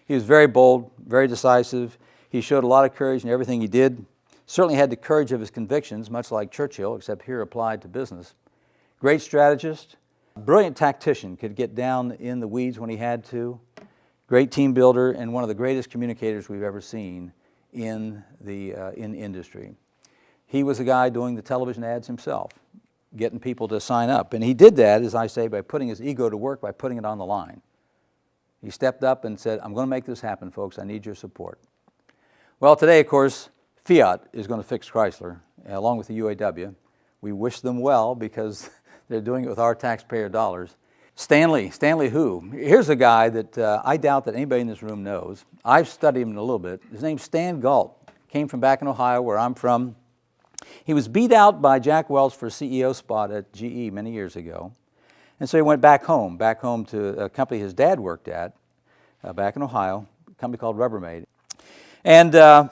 He was very bold, very decisive. He showed a lot of courage in everything he did. Certainly had the courage of his convictions, much like Churchill, except here applied to business. Great strategist, brilliant tactician, could get down in the weeds when he had to. Great team builder, and one of the greatest communicators we've ever seen in the industry. He was a guy doing the television ads himself, getting people to sign up. And he did that, as I say, by putting his ego to work, by putting it on the line. He stepped up and said, I'm going to make this happen, folks. I need your support. Well, today, of course, Fiat is going to fix Chrysler, along with the UAW. We wish them well because they're doing it with our taxpayer dollars. Stanley who? Here's a guy that I doubt that anybody in this room knows. I've studied him a little bit. His name's Stan Galt. Came from back in Ohio, where I'm from. He was beat out by Jack Welch for a CEO spot at GE many years ago. And so he went back home to a company his dad worked at back in Ohio, a company called Rubbermaid. And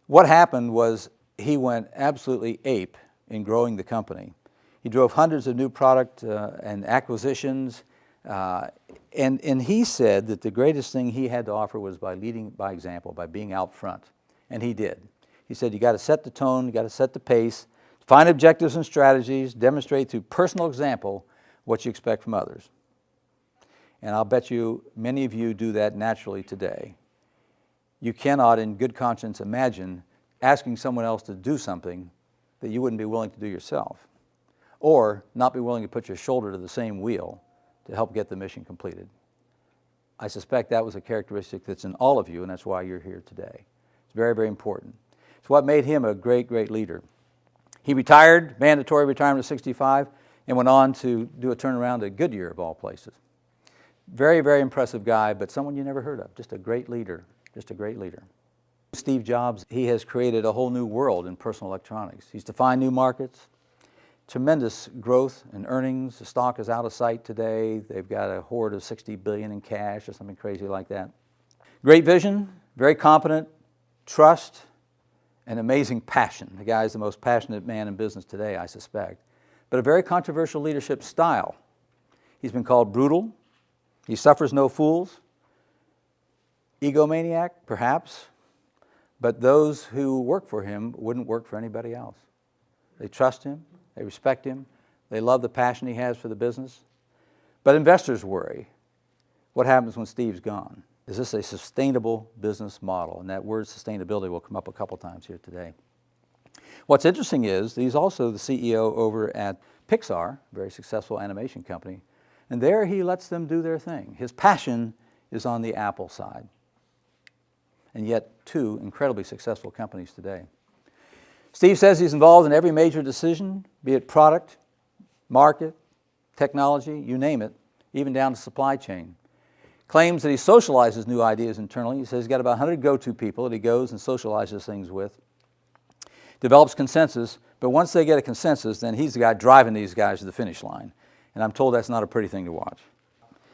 what happened was he went absolutely ape in growing the company. He drove hundreds of new product and acquisitions, and he said that the greatest thing he had to offer was by leading by example, by being out front, and he did. He said, you got to set the tone, you got to set the pace, find objectives and strategies, demonstrate through personal example what you expect from others. And I'll bet you many of you do that naturally today. You cannot, in good conscience, imagine asking someone else to do something that you wouldn't be willing to do yourself, or not be willing to put your shoulder to the same wheel to help get the mission completed. I suspect that was a characteristic that's in all of you, and that's why you're here today. It's very, very important. It's what made him a great, great leader. He retired, mandatory retirement at 65, and went on to do a turnaround at Goodyear, of all places. Very, very impressive guy, but someone you never heard of. Just a great leader, just a great leader. Steve Jobs, he has created a whole new world in personal electronics. He's defined new markets, tremendous growth in earnings. The stock is out of sight today. They've got a hoard of $60 billion in cash or something crazy like that. Great vision, very competent, trust, and amazing passion. The guy's the most passionate man in business today, I suspect. But a very controversial leadership style. He's been called brutal. He suffers no fools. Egomaniac, perhaps. But those who work for him wouldn't work for anybody else. They trust him. They respect him. They love the passion he has for the business. But investors worry. What happens when Steve's gone? Is this a sustainable business model? And that word sustainability will come up a couple times here today. What's interesting is that he's also the CEO over at Pixar, a very successful animation company. And there he lets them do their thing. His passion is on the Apple side. And yet, two incredibly successful companies today. Steve says he's involved in every major decision, be it product, market, technology, you name it, even down to supply chain. Claims that he socializes new ideas internally. He says he's got about 100 go-to people that he goes and socializes things with. Develops consensus, but once they get a consensus, then he's the guy driving these guys to the finish line. And I'm told that's not a pretty thing to watch.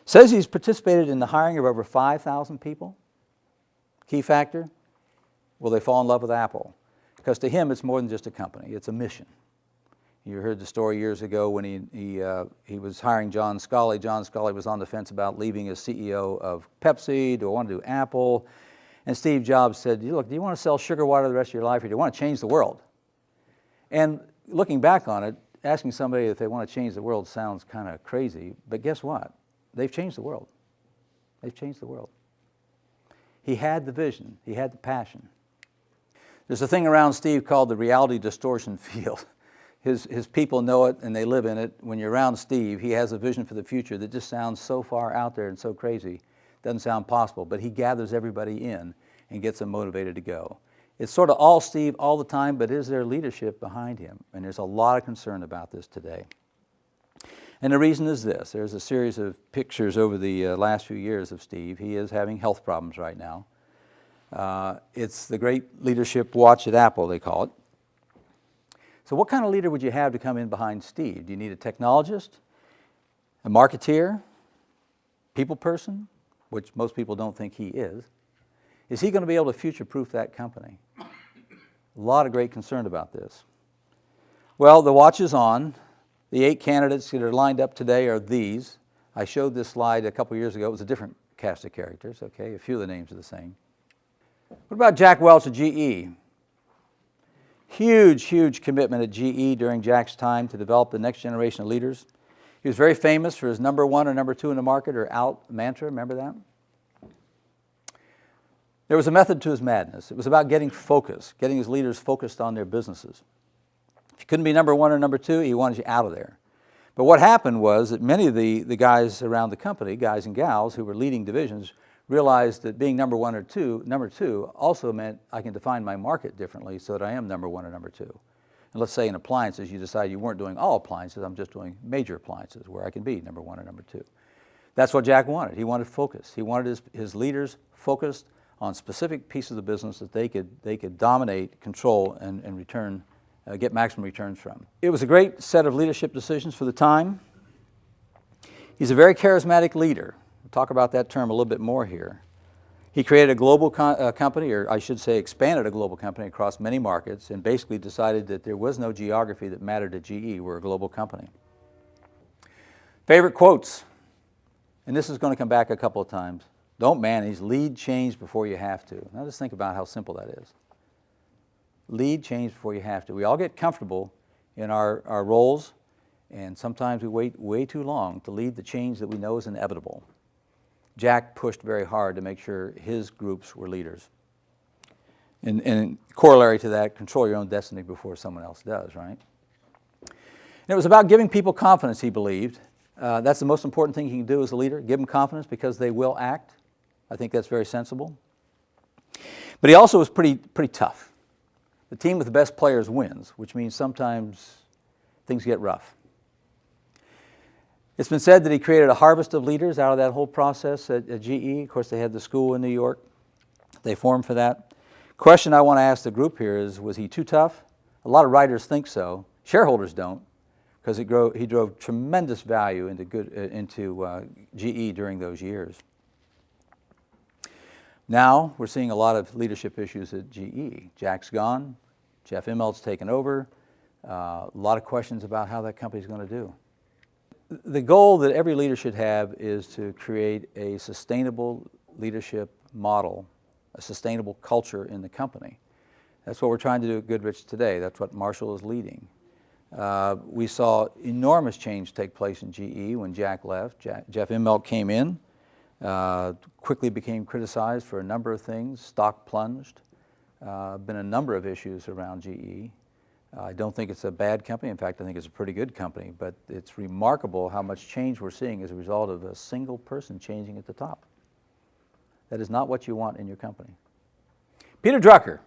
Says he's participated in the hiring of over 5,000 people. Key factor, will they fall in love with Apple? Because to him, it's more than just a company, it's a mission. You heard the story years ago when he was hiring John Scully. John Scully was on the fence about leaving as CEO of Pepsi. Do I want to do Apple? And Steve Jobs said, look, do you want to sell sugar water the rest of your life, or do you want to change the world? And looking back on it, asking somebody if they want to change the world sounds kind of crazy, but guess what? They've changed the world. They've changed the world. He had the vision. He had the passion. There's a thing around Steve called the reality distortion field. His people know it and they live in it. When you're around Steve, he has a vision for the future that just sounds so far out there and so crazy. Doesn't sound possible, but he gathers everybody in and gets them motivated to go. It's sort of all Steve all the time, but is there leadership behind him? And there's a lot of concern about this today. And the reason is this. There's a series of pictures over the last few years of Steve. He is having health problems right now. It's the great leadership watch at Apple, they call it. So what kind of leader would you have to come in behind Steve? Do you need a technologist, a marketeer, people person, which most people don't think he is? Is he going to be able to future-proof that company? A lot of great concern about this. Well, the watch is on. The 8 candidates that are lined up today are these. I showed this slide a couple years ago. It was a different cast of characters, okay? A few of the names are the same. What about Jack Welch at GE? Huge commitment at GE during Jack's time to develop the next generation of leaders. He was very famous for his number one or number two in the market or out mantra, remember that? There was a method to his madness. It was about getting focus, getting his leaders focused on their businesses. If you couldn't be number one or number two, he wanted you out of there. But what happened was that many of the guys around the company, guys and gals who were leading divisions, realized that being number two also meant I can define my market differently so that I am number one or number two. And let's say in appliances, you decide you weren't doing all appliances, I'm just doing major appliances where I can be number one or number two. That's what Jack wanted. He wanted focus. He wanted his leaders focused on specific pieces of the business that they could dominate, control, and return, get maximum returns from. It was a great set of leadership decisions for the time. He's a very charismatic leader. We'll talk about that term a little bit more here. He created a global company, or I should say expanded a global company across many markets, and basically decided that there was no geography that mattered to GE. We're a global company. Favorite quotes, and this is going to come back a couple of times. Don't manage, lead change before you have to. Now just think about how simple that is. Lead change before you have to. We all get comfortable in our roles, and sometimes we wait way too long to lead the change that we know is inevitable. Jack pushed very hard to make sure his groups were leaders. And corollary to that, control your own destiny before someone else does, right? And it was about giving people confidence, he believed. That's the most important thing you can do as a leader, give them confidence because they will act. I think that's very sensible. But he also was pretty tough. The team with the best players wins, which means sometimes things get rough. It's been said that he created a harvest of leaders out of that whole process at GE. Of course, they had the school in New York. They formed for that. Question I want to ask the group here is, was he too tough? A lot of writers think so. Shareholders don't, because he drove tremendous value into GE during those years. Now we're seeing a lot of leadership issues at GE. Jack's gone. Jeff Immelt's taken over. A lot of questions about how that company's going to do. The goal that every leader should have is to create a sustainable leadership model, a sustainable culture in the company. That's what we're trying to do at Goodrich today. That's what Marshall is leading. We saw enormous change take place in GE when Jack left. Jeff Immelt came in, quickly became criticized for a number of things. Stock plunged. Been a number of issues around GE. I don't think it's a bad company. In fact, I think it's a pretty good company, but it's remarkable how much change we're seeing as a result of a single person changing at the top. That is not what you want in your company. Peter Drucker.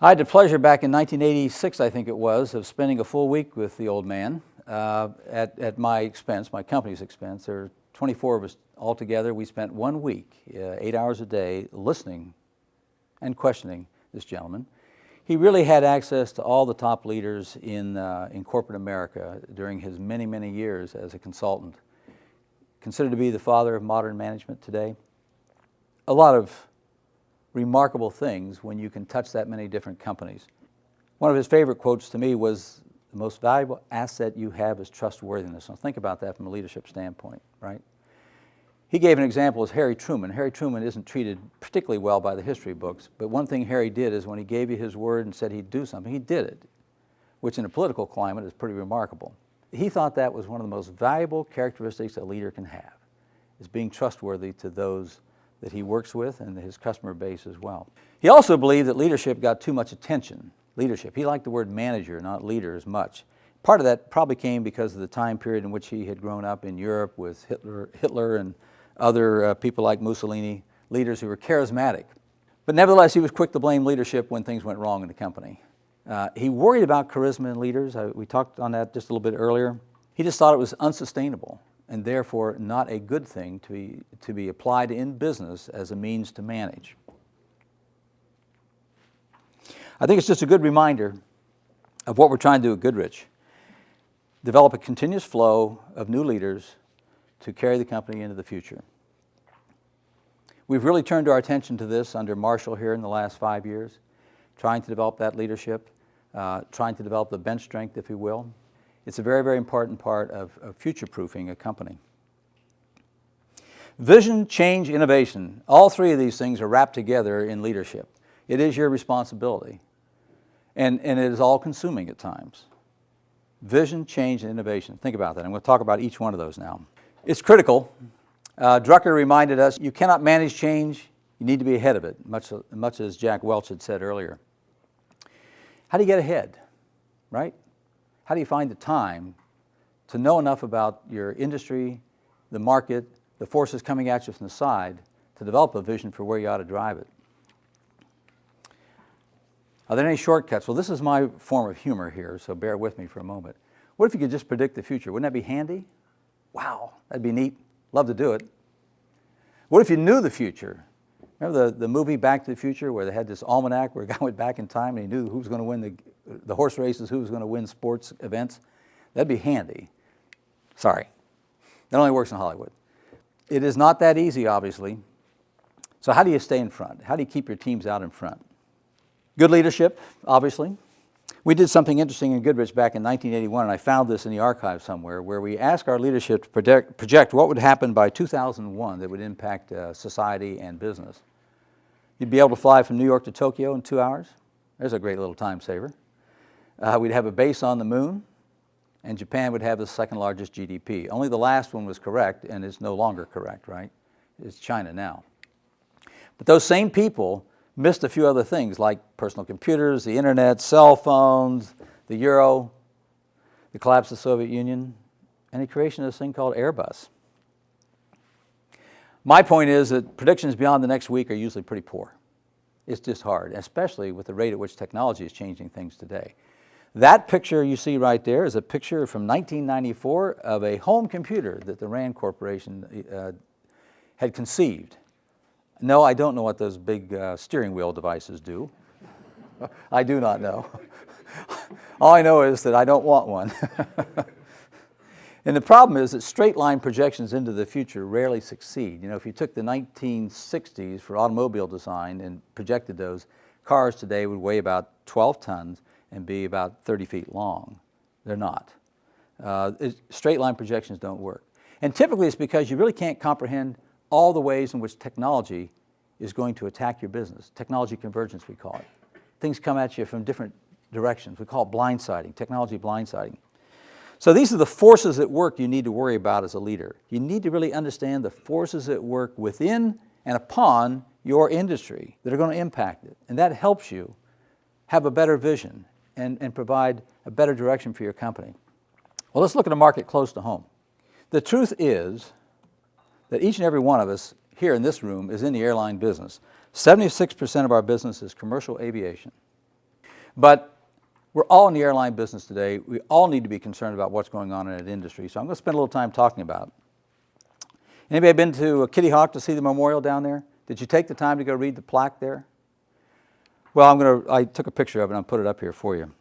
I had the pleasure back in 1986, I think it was, of spending a full week with the old man at my expense, my company's expense. There are 24 of us all together. We spent 1 week, 8 hours a day, listening and questioning this gentleman. He really had access to all the top leaders in corporate America during his many years as a consultant. Considered to be the father of modern management today. A lot of remarkable things when you can touch that many different companies. One of his favorite quotes to me was, the most valuable asset you have is trustworthiness. Now think about that from a leadership standpoint, right? He gave an example as Harry Truman. Harry Truman isn't treated particularly well by the history books, but one thing Harry did is when he gave you his word and said he'd do something, he did it, which in a political climate is pretty remarkable. He thought that was one of the most valuable characteristics a leader can have, is being trustworthy to those that he works with and his customer base as well. He also believed that leadership got too much attention. Leadership. He liked the word manager, not leader, as much. Part of that probably came because of the time period in which he had grown up in Europe with Hitler and other people like Mussolini, leaders who were charismatic. But nevertheless, he was quick to blame leadership when things went wrong in the company. He worried about charisma in leaders. We talked on that just a little bit earlier. He just thought it was unsustainable and therefore not a good thing to be applied in business as a means to manage. I think it's just a good reminder of what we're trying to do at Goodrich. Develop a continuous flow of new leaders to carry the company into the future. We've really turned our attention to this under Marshall here in the last 5 years, trying to develop that leadership, trying to develop the bench strength, if you will. It's a very important part of future-proofing a company. Vision, change, innovation. All three of these things are wrapped together in leadership. It is your responsibility. And it is all-consuming at times. Vision, change, and innovation. Think about that. I'm going to talk about each one of those now. It's critical. Drucker reminded us, you cannot manage change, you need to be ahead of it, much as Jack Welch had said earlier. How do you get ahead, right? How do you find the time to know enough about your industry, the market, the forces coming at you from the side, to develop a vision for where you ought to drive it? Are there any shortcuts? Well, this is my form of humor here, so bear with me for a moment. What if you could just predict the future? Wouldn't that be handy? Wow, that'd be neat. Love to do it. What if you knew the future? Remember the movie Back to the Future where they had this almanac where a guy went back in time and he knew who was going to win the horse races, who was going to win sports events? That'd be handy. Sorry. That only works in Hollywood. It is not that easy, obviously. So how do you stay in front? How do you keep your teams out in front? Good leadership, obviously. We did something interesting in Goodrich back in 1981, and I found this in the archive somewhere, where we asked our leadership to project what would happen by 2001 that would impact society and business. You'd be able to fly from New York to Tokyo in 2 hours. There's a great little time saver. We'd have a base on the moon, and Japan would have the second largest GDP. Only the last one was correct, and it's no longer correct, right? It's China now. But those same people missed a few other things like personal computers, the internet, cell phones, the euro, the collapse of the Soviet Union, and the creation of this thing called Airbus. My point is that predictions beyond the next week are usually pretty poor. It's just hard, especially with the rate at which technology is changing things today. That picture you see right there is a picture from 1994 of a home computer that the RAND Corporation had conceived. No, I don't know what those big steering wheel devices do. I do not know. All I know is that I don't want one. And the problem is that straight line projections into the future rarely succeed. You know, if you took the 1960s for automobile design and projected those, cars today would weigh about 12 tons and be about 30 feet long. They're not. Straight line projections don't work. And typically it's because you really can't comprehend all the ways in which technology is going to attack your business. Technology convergence, we call it. Things come at you from different directions. We call it blindsiding, technology blindsiding. So these are the forces at work you need to worry about as a leader. You need to really understand the forces at work within and upon your industry that are going to impact it. And that helps you have a better vision and provide a better direction for your company. Well, let's look at a market close to home. The truth is that each and every one of us here in this room is in the airline business. 76% of our business is commercial aviation. But we're all in the airline business today. We all need to be concerned about what's going on in that industry. So I'm going to spend a little time talking about it. Anybody been to Kitty Hawk to see the memorial down there? Did you take the time to go read the plaque there? Well, I took a picture of it and I'll put it up here for you.